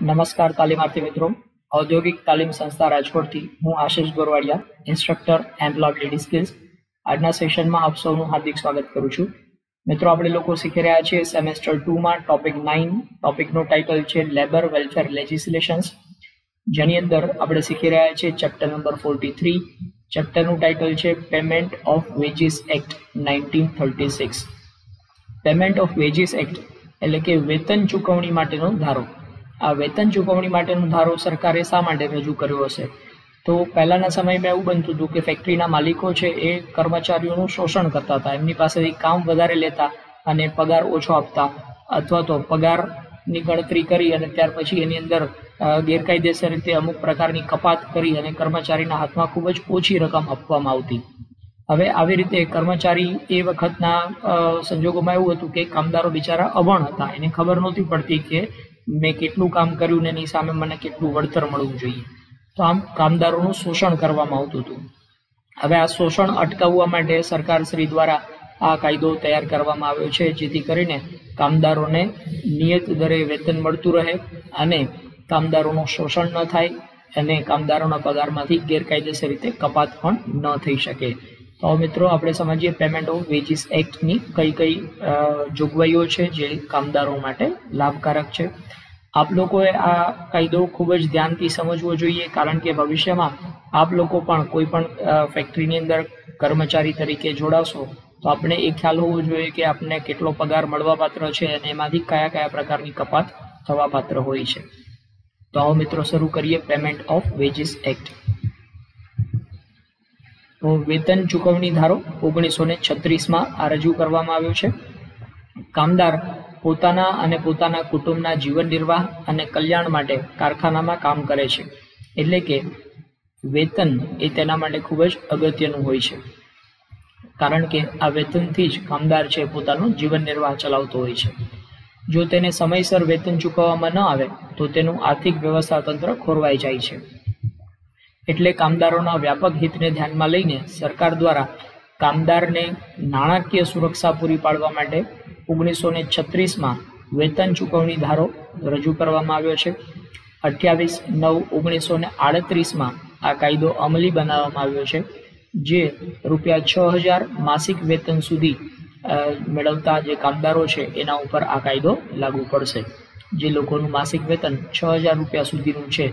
નમસ્કાર તાલીમાર્થી મિત્રો, ઔદ્યોગિક તાલીમ સંસ્થા રાજકોટથી હું આશિષ ગોરવાડિયા, ઇન્સ્ટ્રક્ટર એમ્પ્લોયબિલિટી સ્કિલ્સ. આજના સેશનમાં આપ સૌનું હાર્દિક સ્વાગત કરું છું. મિત્રો, આપણે લોકો શીખી રહ્યા છીએ સેમેસ્ટર 2 માં ટોપિક 9. ટોપિકનું ટાઇટલ છે લેબર વેલફેર લેજિસ્લેશન્સ, જેની અંદર આપણે શીખી રહ્યા છીએ ચેપ્ટર નંબર 43. ચેપ્ટરનું ટાઇટલ છે payment of veggies act 1936. Payment of veggies act એટલે કે વેતન ચૂકવણી માટેનો ધારો. આ વેતન ચૂકવણી માટેનો ધારો સરકારે શા માટે રજૂ કર્યો હશે? તો પહેલાના સમયમાં એવું બનતું હતું કે ફેક્ટરીના માલિકો છે એ કર્મચારીઓનું શોષણ કરતા હતા, એમની પાસેથી કામ વધારે લેતા અને પગાર ઓછો આપતા, અથવા તો પગારની ગણતરી કરી અને ત્યાર પછી એની અંદર ગેરકાયદેસર રીતે અમુક પ્રકારની કપાત કરી અને કર્મચારીના હાથમાં ખૂબ જ ઓછી રકમ આપવામાં આવતી. હવે આવી રીતે કર્મચારી એ વખતના સંજોગોમાં એવું હતું કે કામદારો બિચારા અભણ હતા, એને ખબર નહોતી પડતી કે મેં કેટલું કામ કર્યું ને એની સામે મને કેટલું વળતર મળવું જોઈએ. તો આમ કામદારોનું શોષણ કરવામાં આવતું હતું. હવે આ શોષણ અટકાવવા માટે સરકારશ્રી દ્વારા આ કાયદો તૈયાર કરવામાં આવ્યો છે, જેથી કરીને કામદારોને નિયત દરે વેતન મળતું રહે અને કામદારોનું શોષણ ન થાય અને કામદારોના પગારમાંથી ગેરકાયદેસર રીતે કપાત પણ ન થઈ શકે. તો મિત્રો, આપણે સમજીએ પેમેન્ટ ઓફ વેજીસ એક્ટની કઈ કઈ જોગવાઈઓ છે જે કામદારો માટે લાભકારક છે. આપ લોકોએ આ કાયદો ખૂબ જ ધ્યાનથી સમજવો જોઈએ, કારણ કે ભવિષ્યમાં આપ લોકો પણ કોઈ પણ ફેક્ટરીની અંદર કર્મચારી તરીકે જોડાશો તો આપણે એ ખ્યાલ હોવો જોઈએ કે આપને કેટલો પગાર મળવા પાત્ર છે અને એમાંથી કયા કયા પ્રકારની કપાત થવા પાત્ર હોય છે. તો આવો મિત્રો, શરૂ કરીએ પેમેન્ટ ઓફ વેજીસ એક્ટ. તો વેતન ચૂકવણી ધારો 1936માં આ રજૂ કરવામાં આવ્યો છે. કામદાર પોતાના અને પોતાના કુટુંબના જીવન નિર્વાહ અને કલ્યાણ માટે કારખાનામાં કામ કરે છે, એટલે કે વેતન એ તેના માટે ખૂબ જ અગત્યનું હોય છે, કારણ કે આ વેતનથી જ કામદાર છે પોતાનું જીવન નિર્વાહ ચલાવતો હોય છે. જો તેને સમયસર વેતન ચૂકવવામાં ન આવે તો તેનું આર્થિક વ્યવસ્થા તંત્ર ખોરવાઈ જાય છે. એટલે કામદારોના વ્યાપક હિતને ધ્યાનમાં લઈને સરકાર દ્વારા કામદારને નાણાકીય સુરક્ષા પૂરી પાડવા માટે 1936માં વેતન ચૂકવણી ધારો રજૂ કરવામાં આવ્યો છે. 28/9/1938માં આ કાયદો અમલી બનાવવામાં આવ્યો છે, જે ₹6,000 માસિક વેતન સુધી મેળવતા જે કામદારો છે એના ઉપર આ કાયદો લાગુ પડશે. જે લોકોનું માસિક વેતન ₹6,000 સુધીનું છે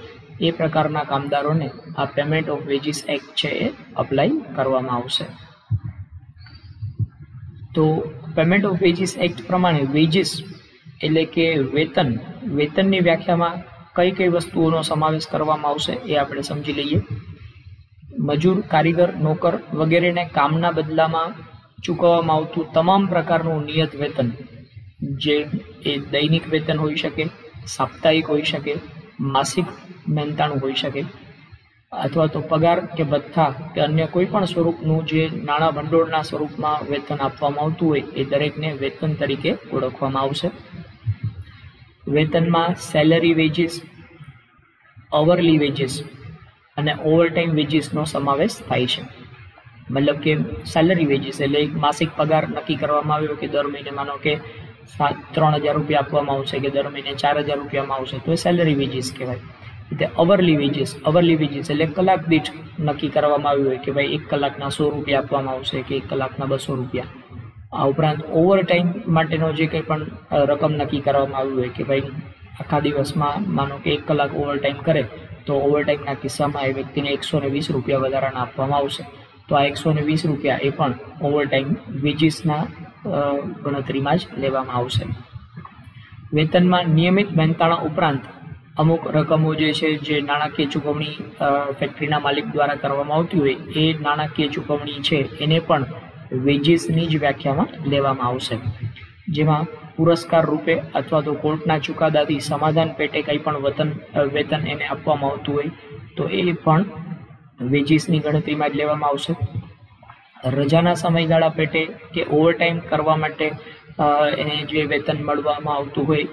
એ પ્રકારના કામદારોને આ પેમેન્ટ ઓફ વેજીસ એક્ટ છે એ અપ્લાય કરવામાં આવશે. તો પેમેન્ટ ઓફ વેજીસ એક્ટ પ્રમાણે વેજીસ એટલે કે વેતનની વ્યાખ્યામાં કઈ કઈ વસ્તુઓનો સમાવેશ કરવામાં આવશે એ આપણે સમજી લઈએ. મજૂર, કારીગર, નોકર વગેરેને કામના બદલામાં ચૂકવવામાં આવતું તમામ પ્રકારનું નિયત વેતન, જે એ દૈનિક વેતન હોઈ શકે, સાપ્તાહિક હોઈ શકે, માસિક મહેનતાણું હોઈ શકે, અથવા તો પગાર કે ભથ્થા કે અન્ય કોઈ પણ સ્વરૂપનું જે નાણાં ભંડોળના સ્વરૂપમાં વેતન આપવામાં આવતું હોય એ દરેકને વેતન તરીકે ઓળખવામાં આવશે. વેતનમાં સેલરી વેજીસ, અવરલી વેજીસ અને ઓવરટાઈમ વેજીસનો સમાવેશ થાય છે. મતલબ કે સેલરી વેજીસ એટલે એક માસિક પગાર નક્કી કરવામાં આવ્યો કે દર મહિને માનો કે ₹3,000 આપવામાં આવશે કે દર મહિને ₹4,000 આવશે, તો એ સેલરી વેજીસ કહેવાય. અવરલી વેજીસ એટલે કલાક દીઠ નક્કી કરવામાં આવ્યું હોય કે ભાઈ 1 કલાકના ₹100 આપવામાં આવશે કે 1 કલાકના ₹200. આ ઉપરાંત ઓવરટાઈમ માટેનો જે કંઈ પણ રકમ નક્કી કરવામાં આવ્યું હોય કે ભાઈ આખા દિવસમાં માનો કે 1 કલાક ઓવરટાઈમ કરે તો ઓવરટાઈમના કિસ્સામાં એ વ્યક્તિને ₹120 વધારાના આપવામાં આવશે. તો આ ₹120 એ પણ ઓવરટાઈમ વેજીસના ગણતરીમાં જ લેવામાં આવશે. વેતનમાં નિયમિત મહેનતાણા ઉપરાંત અમુક રકમો જે છે જે નાણાકીય ચૂકવણી ફેક્ટરીના માલિક દ્વારા કરવામાં આવતી હોય એ નાણાકીય ચૂકવણી છે એને પણ વેજીસની જ વ્યાખ્યામાં લેવામાં આવશે. જેમાં પુરસ્કાર રૂપે અથવા તો કોર્ટના ચુકાદાથી સમાધાન પેટે કંઈ પણ વેતન એને આપવામાં આવતું હોય તો એ પણ વેજીસની ગણતરીમાં જ લેવામાં આવશે. રજાના સમયગાળા પેટે કે ઓવરટાઈમ કરવા માટે એને જે વેતન મળવામાં આવતું હોય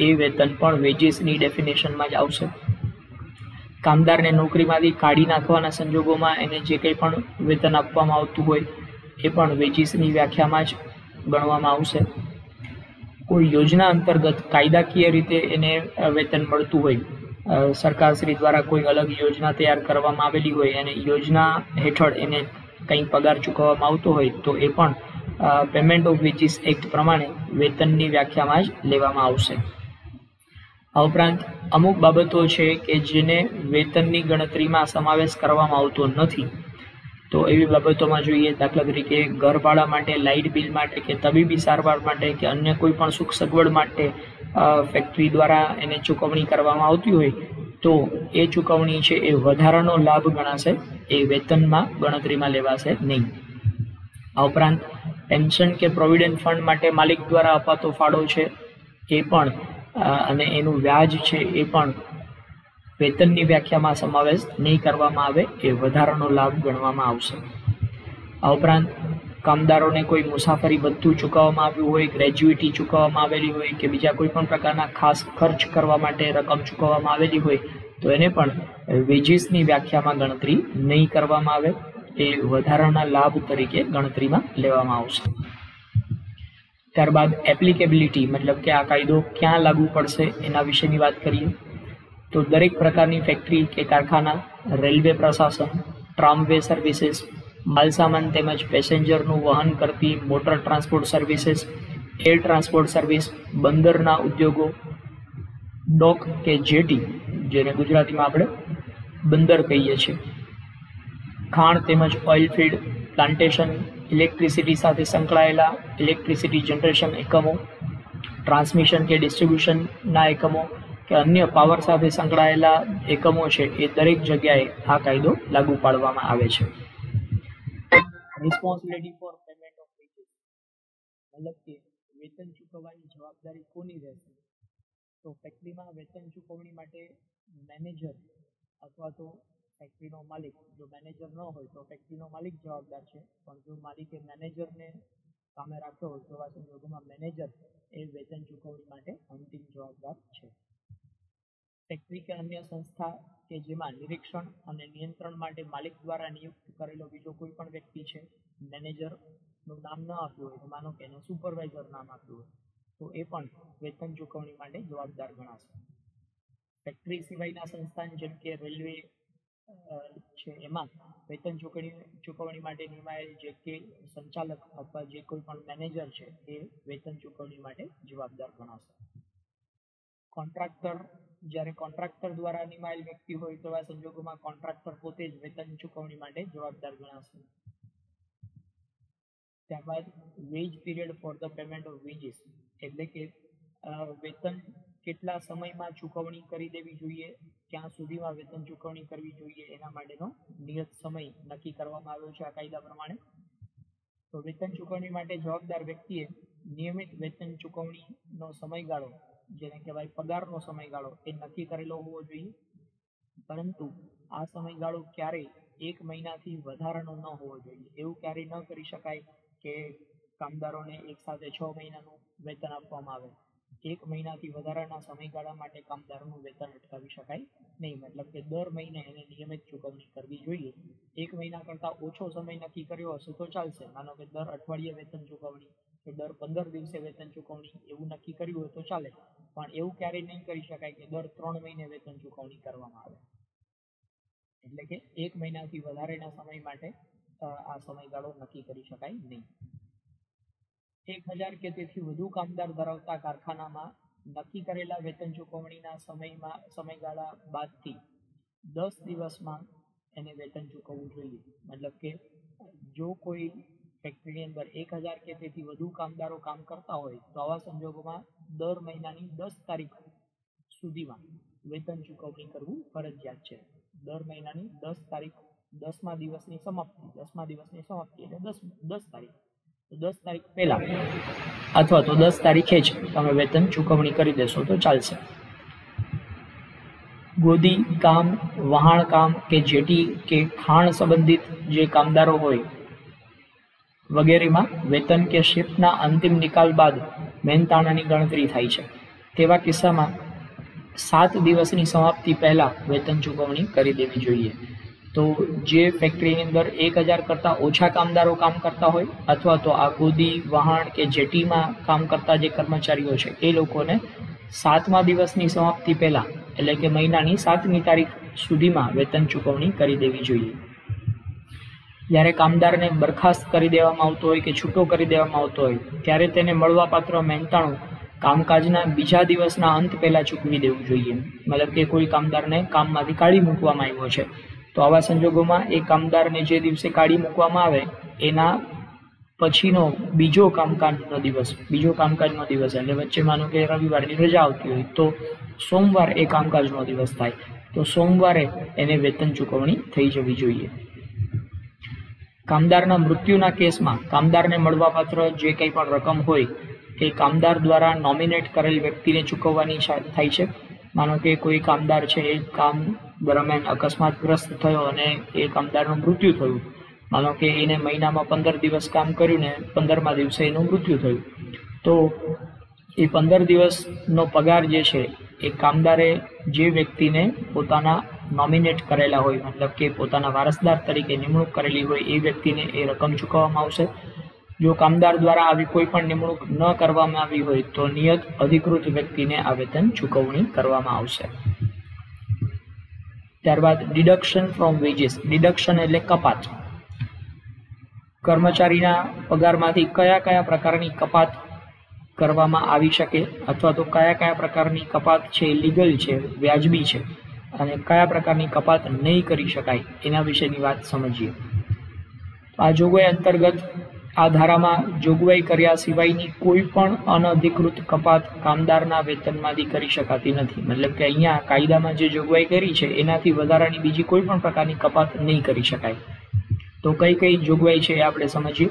એ વેતન પણ વેજીસની ડેફિનેશનમાં જ આવશે. કામદારને નોકરીમાંથી કાઢી નાખવાના સંજોગોમાં એને જે કંઈ પણ વેતન આપવામાં આવતું હોય એ પણ વેજીસની વ્યાખ્યામાં જ ગણવામાં આવશે. કોઈ યોજના અંતર્ગત કાયદાકીય રીતે એને વેતન મળતું હોય, સરકારશ્રી દ્વારા કોઈ અલગ યોજના તૈયાર કરવામાં આવેલી હોય અને યોજના હેઠળ એને કંઈ પગાર ચૂકવવામાં આવતો હોય તો એ પણ પેમેન્ટ ઓફ વેજીસ એક્ટ પ્રમાણે વેતનની વ્યાખ્યામાં જ લેવામાં આવશે. આ ઉપરાંત અમુક બાબતો છે કે જેને વેતનની ગણતરીમાં સમાવેશ કરવામાં આવતો નથી. તો એવી બાબતોમાં જોઈએ, દાખલા તરીકે ઘર ભાડા માટે, લાઇટ બિલ માટે કે તબીબી સારવાર માટે કે અન્ય કોઈ પણ સુખ સગવડ માટે ફેક્ટરી દ્વારા એને ચૂકવણી કરવામાં આવતી હોય તો એ ચૂકવણી છે એ વધારાનો લાભ ગણાશે, એ વેતનમાં ગણતરીમાં લેવાશે નહીં. આ ઉપરાંત પેન્શન કે પ્રોવિડન્ટ ફંડ માટે માલિક દ્વારા અપાતો ફાળો છે એ પણ અને એનું વ્યાજ છે એ પણ વેતનની વ્યાખ્યામાં સમાવેશ નહીં કરવામાં આવે, એ વધારાનો લાભ ગણવામાં આવશે. આ ઉપરાંત કામદારોને કોઈ મુસાફરી ભથ્થું ચૂકવવામાં આવ્યું હોય, ગ્રેજ્યુઇટી ચૂકવવામાં આવેલી હોય કે બીજા કોઈ પણ પ્રકારના ખાસ ખર્ચ કરવા માટે રકમ ચૂકવવામાં આવેલી હોય તો એને પણ વેજીસની વ્યાખ્યામાં ગણતરી નહીં કરવામાં આવે, એ વધારાના લાભ તરીકે ગણતરીમાં લેવામાં આવશે. ત્યારબાદ એપ્લિકેબિલિટી મતલબ કે આ કાયદો ક્યાં લાગુ પડશે એના વિશેની વાત કરીએ તો દરેક પ્રકારની ફેક્ટરી કે કારખાના, રેલવે પ્રશાસન, ટ્રામવે સર્વિસીસ, માલસામાન તેમજ પેસેન્જરનું વહન કરતી motor transport services, air transport service, બંદરના ઉદ્યોગો, ડોક કે જેટી જેને ગુજરાતીમાં આપણે બંદર કહીએ છીએ, ખાણ તેમજ ઓઇલ ફિલ્ડ, પ્લાન્ટેશન, ઇલેક્ટ્રિસિટી સાથે સંકળાયેલા ઇલેક્ટ્રિસિટી જનરેશન એકમો, ટ્રાન્સમિશન કે ડિસ્ટ્રીબ્યુશનના એકમો કે અન્ય પાવર સાથે સંકળાયેલા એકમો છે એ દરેક જગ્યાએ આ કાયદો લાગુ પાડવામાં આવે છે. Responsibility for payment of wages મતલબ કે વેતન ચૂકવવાની જવાબદારી કોની રહેશે? તો ફેક્ટરીમાં વેતન ચૂકવણી માટે મેનેજર અથવા તો ફેક્ટરીનો માલિક, જો મેનેજર ન હોય તો ફેક્ટરીનો માલિક જવાબદાર છે, પણ જો માલિકે મેનેજરને કામે રાખ્યો હોય તો આ સંજોગોમાં મેનેજર એ વેતન ચૂકવણી માટે અંતિમ જવાબદાર છે. ફેક્ટરી કે અન્ય સંસ્થા કે જેમાં નિરીક્ષણ અને નિયંત્રણ માટે માલિક દ્વારા નિયુક્ત કરેલો બીજો કોઈ પણ વ્યક્તિ છે, મેનેજરનું નામ ન આપ્યું હોય તો માનો કે એને સુપરવાઇઝર નામ આપ્યું હોય તો એ પણ વેતન ચૂકવણી માટે જવાબદાર ગણાશે. ફેક્ટરી સિવાયના સંસ્થાન જેમ કે રેલવે છે એમાં વેતન ચૂકવણી માટે નિમાયેલ જે કે સંચાલક અથવા જે કોઈ પણ મેનેજર છે એ વેતન ચૂકવણી માટે જવાબદાર ગણાશે. કોન્ટ્રાક્ટર, જ્યારે કોન્ટ્રાક્ટર દ્વારા નિમાયેલ વ્યક્તિ હોય તો આ સંજોગોમાં કોન્ટ્રાક્ટર પોતે જ વેતન ચૂકવણી માટે જવાબદાર ગણાશે. ત્યારબાદ veg period for the payment of veggies એટલે કે વેતન કેટલા સમયમાં ચૂકવણી કરી દેવી જોઈએ, ક્યાં સુધીમાં વેતન ચૂકવણી કરવી જોઈએ એના માટેનો નિયત સમય નક્કી કરવામાં આવ્યો છે આ કાયદા પ્રમાણે. તો વેતન ચૂકવણી માટે જવાબદાર વ્યક્તિએ નિયમિત વેતન ચૂકવણીનો સમયગાળો જેને કહેવાય પગારનો સમયગાળો એ નક્કી કરેલો હોવો જોઈએ, પરંતુ આ સમયગાળો ક્યારેય 1 મહિનાથી વધારાનો ન હોવો જોઈએ. એવું ક્યારેય ન કરી શકાય કે કામદારોને એક સાથે 6 મહિનાનું વેતન આપવામાં આવે. 1 મહિનાથી વધારાના સમયગાળા માટે કામદારોનું વેતન અટકાવી શકાય નહીં, મતલબ કે દર મહિને એને નિયમિત ચૂકવણી કરવી જોઈએ. 1 મહિના કરતાં ઓછો સમય નક્કી કર્યો હશે તો ચાલશે, માનો કે દર અઠવાડિયે વેતન ચૂકવણી કે દર 15 દિવસે વેતન ચૂકવણી એવું નક્કી કર્યું હોય તો ચાલે, પણ એવું ક્યારેય નહીં કરી શકાય કે દર 3 મહિને વેતન ચૂકવણી કરવામાં આવે. એટલે કે 1 મહિનાથી વધારેના સમય માટે આ સમયગાળો નક્કી કરી શકાય નહીં. 1000 કે તેથી વધુ કામદાર ધરાવતા કારખાનામાં નક્કી કરેલા વેતન ચૂકવણીના સમયગાળા બાદથી 10 દિવસમાં એને વેતન ચૂકવવું જોઈએ. મતલબ કે જો કોઈ ફેક્ટરીની અંદર 1000 કે તેથી વધુ કામદારો કામ કરતા હોય તો આવા સંજોગોમાં દર મહિનાની 10 તારીખ સુધીમાં વેતન ચૂકવણી કરવું ફરજિયાત છે. દર મહિનાની 10 તારીખ 10મા દિવસની સમાપ્તિ એટલે 10 તારીખ, તો 10 તારીખ પહેલા અથવા તો 10 તારીખે જ તમે વેતન ચૂકવણી કરી દેશો તો ચાલશે. ગોદી કામ, વહાણ કામ કે જેટી કે ખાણ સંબંધિત જે કામદારો હોય વગેરેમાં વેતન કે શિફ્ટના અંતિમ નિકાલ બાદ મહેનતાણાની ગણતરી થાય છે. તેવા કિસ્સામાં 7 દિવસની સમાપ્તિ પહેલા વેતન ચૂકવણી કરી દેવી જોઈએ. તો તો જે ફેક્ટરીની અંદર 1000 કરતાં ઓછા કામદારો કામ કરતા હોય અથવા તો આ ગોદી, વહાણ કે જેટીમાં કામ કરતા જે કર્મચારીઓ છે એ લોકોને 7મા દિવસની સમાપ્તિ પહેલા એટલે કે મહિનાની 7મી તારીખ સુધીમાં વેતન ચૂકવણી કરી દેવી જોઈએ. જ્યારે કામદારને બરખાસ્ત કરી દેવામાં આવતો હોય કે છૂટો કરી દેવામાં આવતો હોય ત્યારે તેને મળવાપાત્ર મહેનતાણું કામકાજના બીજા દિવસના અંત પહેલા ચૂકવી દેવું જોઈએ. મતલબ કે કોઈ કામદારને કામમાંથી કાઢી મૂકવામાં આવ્યો છે તો આવા સંજોગોમાં એ કામદારને જે દિવસે કાઢી મૂકવામાં આવે એના પછીનો બીજો કામકાજનો દિવસ એટલે વચ્ચે માનો કે રવિવારની રજા આવતી હોય તો સોમવાર એ કામકાજનો દિવસ થાય તો સોમવારે એને વેતન ચૂકવણી થઈ જવી જોઈએ. કામદારના મૃત્યુના કેસમાં કામદારને મળવાપાત્ર જે કંઈ પણ રકમ હોય એ કામદાર દ્વારા નોમિનેટ કરેલ વ્યક્તિને ચૂકવવાની થાય છે. માનો કે કોઈ કામદાર છે એ કામ દરમિયાન અકસ્માતગ્રસ્ત થયો અને એ કામદારનું મૃત્યુ થયું. માનો કે એને મહિનામાં 15 દિવસ કામ કર્યું ને 15મા દિવસે એનું મૃત્યુ થયું તો એ 15 દિવસનો પગાર જે છે એ કામદારે જે વ્યક્તિને પોતાના નોમિનેટ કરેલા હોય મતલબ કે પોતાના વારસદાર તરીકે નિમણૂક કરેલી હોય એ વ્યક્તિને એ રકમ ચૂકવવામાં આવશે. જો કામદાર દ્વારા આવી કોઈ પણ નિમણૂક ન કરવામાં આવી હોય તો નિયત અધિકૃત વ્યક્તિને આ વેતન ચૂકવણી કરવામાં આવશે. ત્યારબાદ ડિડક્શન ફ્રોમ વેજીસ. ડિડક્શન એટલે કપાત. કર્મચારીના પગારમાંથી કયા કયા પ્રકારની કપાત કરવામાં આવી શકે અથવા તો કયા કયા પ્રકારની કપાત છે લીગલ છે, વ્યાજબી છે અને કયા પ્રકારની કપાત નહીં કરી શકાય એના વિશેની વાત સમજીએ. આ જોગવાઈ અંતર્ગત આ ધારામાં જોગવાઈ કર્યા સિવાયની કોઈ પણ અનધિકૃત કપાત કામદારના વેતનમાંથી કરી શકાતી નથી. મતલબ કે અહીંયા કાયદામાં જે જોગવાઈ કરી છે એનાથી વધારાની બીજી કોઈ પણ પ્રકારની કપાત નહીં કરી શકાય. તો કઈ કઈ જોગવાઈ છે એ આપણે સમજીએ.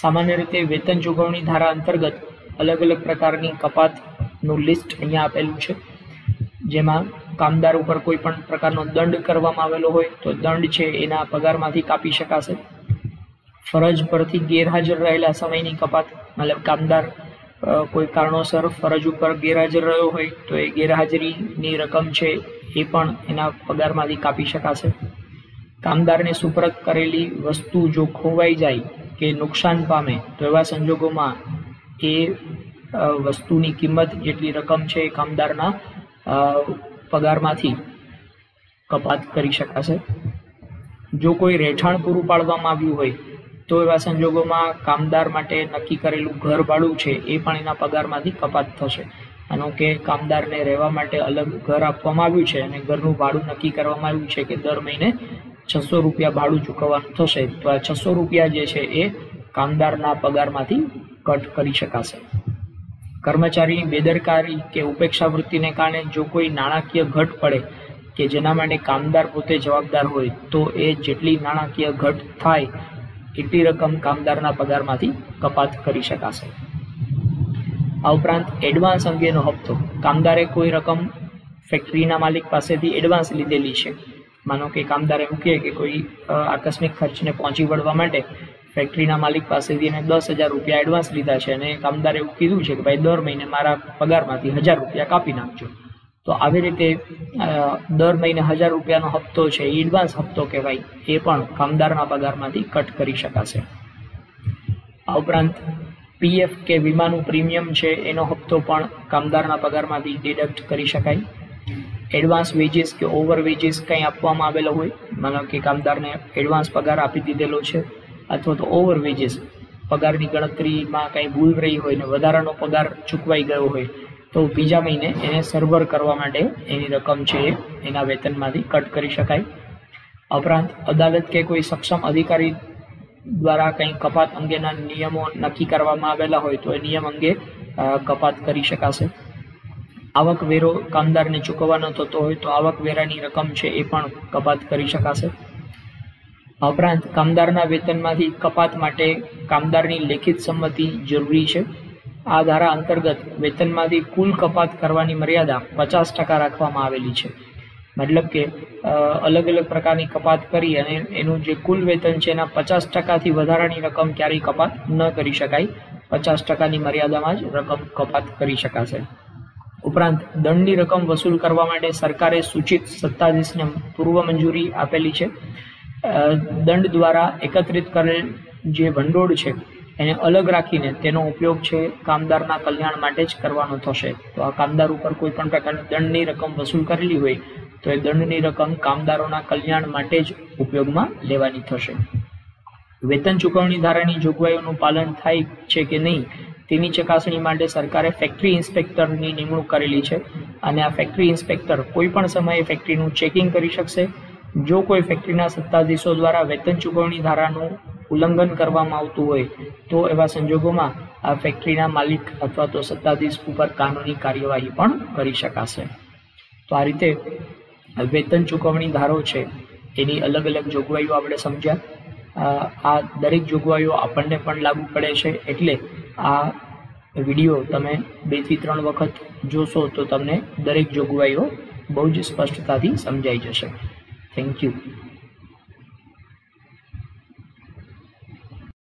સામાન્ય રીતે વેતન ચૂકવણી ધારા અંતર્ગત અલગ અલગ પ્રકારની કપાતનું લિસ્ટ અહીંયા આપેલું છે, જેમાં કામદાર ઉપર કોઈ પણ પ્રકારનો દંડ કરવામાં આવેલો હોય તો દંડ છે એના પગારમાંથી કાપી શકાશે. ફરજ પરથી ગેરહાજર રહેલા સમયની કપાત, મતલબ કામદાર કોઈ કારણોસર ફરજ ઉપર ગેરહાજર રહ્યો હોય તો એ ગેરહાજરીની રકમ છે એ પણ એના પગારમાંથી કાપી શકાશે. કામદારને સુપરત કરેલી વસ્તુ જો ખોવાઈ જાય કે નુકસાન પામે તો એવા સંજોગોમાં એ વસ્તુની કિંમત જેટલી રકમ છે એ કામદારના પગારમાંથી કપાત કરી શકાશે. જો કોઈ રહેઠાણ પૂરું પાડવામાં આવ્યું હોય તો એવા સંજોગોમાં કામદાર માટે નક્કી કરેલું ઘર ભાડું છે એ પણ એના પગારમાંથી કપાત થશે. માનો કે કામદારને રહેવા માટે અલગ ઘર આપવામાં આવ્યું છે અને ઘરનું ભાડું નક્કી કરવામાં આવ્યું છે કે દર મહિને 600 રૂપિયા ભાડું ચૂકવવાનું થશે તો આ 600 રૂપિયા જે છે એ કામદારના પગારમાંથી કટ કરી શકાશે. કર્મચારીની બેદરકારી કે ઉપેક્ષા વૃત્તિને કારણે જો કોઈ નાણાકીય ઘટ પડે કે જેના માટે કામદાર પોતે જવાબદાર હોય તો એ જેટલી નાણાકીય ઘટ થાય એટલી રકમ કામદારના પગારમાંથી કપાત કરી શકાશે. આ ઉપરાંત એડવાન્સ અંગેનો હપ્તો. કામદારે કોઈ રકમ ફેક્ટરીના માલિક પાસેથી એડવાન્સ લીધેલી છે. માનો કે કામદારે એમ કહે કે કોઈ આકસ્મિક ખર્ચને પહોંચી વળવા માટે ફેક્ટરીના માલિક પાસેથી એને 10,000 રૂપિયા એડવાન્સ લીધા છે અને કામદારે એવું કીધું છે કે ભાઈ દર મહિને મારા પગારમાંથી 1,000 રૂપિયા કાપી નાખજો. તો આવી રીતે દર મહિને 1,000 રૂપિયાનો હપ્તો છે એ એડવાન્સ હપ્તો કહેવાય, એ પણ કામદારના પગારમાંથી કટ કરી શકાશે. આ ઉપરાંત પીએફ કે વીમાનું પ્રીમિયમ છે એનો હપ્તો પણ કામદારના પગારમાંથી ડિડક્ટ કરી શકાય. એડવાન્સ વેજીસ કે ઓવર વેજીસ કંઈ આપવામાં આવેલો હોય, માનો કે કામદારને એડવાન્સ પગાર આપી દીધેલો છે અથવા તો ઓવર વેજીસ પગારની ગણતરીમાં કંઈ ભૂલ રહી હોય ને વધારાનો પગાર ચૂકવાઈ ગયો હોય તો બીજા મહિને એને સર્વર કરવા માટે એની રકમ છે એના વેતનમાંથી કટ કરી શકાય. ઉપરાંત અદાલત કે કોઈ સક્ષમ અધિકારી દ્વારા કંઈ કપાત અંગેના નિયમો નક્કી કરવામાં આવેલા હોય તો એ નિયમ અંગે કપાત કરી શકાશે. આવક વેરો કામદારને ચૂકવવાનો થતો હોય તો આવક વેરાની રકમ છે એ પણ કપાત કરી શકાશે. ઉપરાંત કામદારના વેતનમાંથી કપાત માટે કામદારની લેખિત સંમતિ જરૂરી છે. આ ધારા અંતર્ગત વેતનમાંથી કુલ કપાત કરવાની મર્યાદા 50% રાખવામાં આવેલી છે. મતલબ કે અલગ અલગ પ્રકારની કપાત કરી અને એનું જે કુલ વેતન છે એના 50%થી વધારાની રકમ ક્યારેય કપાત ન કરી શકાય. 50%ની મર્યાદામાં જ રકમ કપાત કરી શકાશે. ઉપરાંત દંડની રકમ વસૂલ કરવા માટે સરકારે સૂચિત સત્તાધીશને પૂર્વ મંજૂરી આપેલી છે. દંડ દ્વારા એકત્રિત કરેલ જે ભંડોળ છે એને અલગ રાખીને તેનો ઉપયોગ છે કામદારના કલ્યાણ માટે જ કરવાનો થશે. તો આ કામદાર ઉપર કોઈ પણ પ્રકારની દંડની રકમ વસૂલ કરેલી હોય તો એ દંડની રકમ કામદારોના કલ્યાણ માટે જ ઉપયોગમાં લેવાની થશે. વેતન ચૂકવણી ધારાની જોગવાઈઓનું પાલન થાય છે કે નહીં તેની ચકાસણી માટે સરકારે ફેક્ટરી ઇન્સ્પેક્ટરની નિમણૂક કરેલી છે અને આ ફેક્ટરી ઇન્સ્પેક્ટર કોઈ પણ સમયે ફેક્ટરીનું ચેકિંગ કરી શકશે. જો કોઈ ફેક્ટરીના સત્તાધીશો દ્વારા વેતન ચૂકવણી ધારાનું ઉલ્લંઘન કરવામાં આવતું હોય તો એવા સંજોગોમાં આ ફેક્ટરીના માલિક અથવા તો સત્તાધીશ ઉપર કાનૂની કાર્યવાહી પણ કરી શકાશે. તો આ રીતે વેતન ચૂકવણી ધારો છે એની અલગ અલગ જોગવાઈઓ આપણે સમજ્યા. આ દરેક જોગવાઈઓ આપણને પણ લાગુ પડે છે, એટલે આ વિડીયો તમે 2 થી 3 વખત જોશો તો તમને દરેક જોગવાઈઓ બહુ જ સ્પષ્ટતાથી સમજાઈ જશે. Thank you.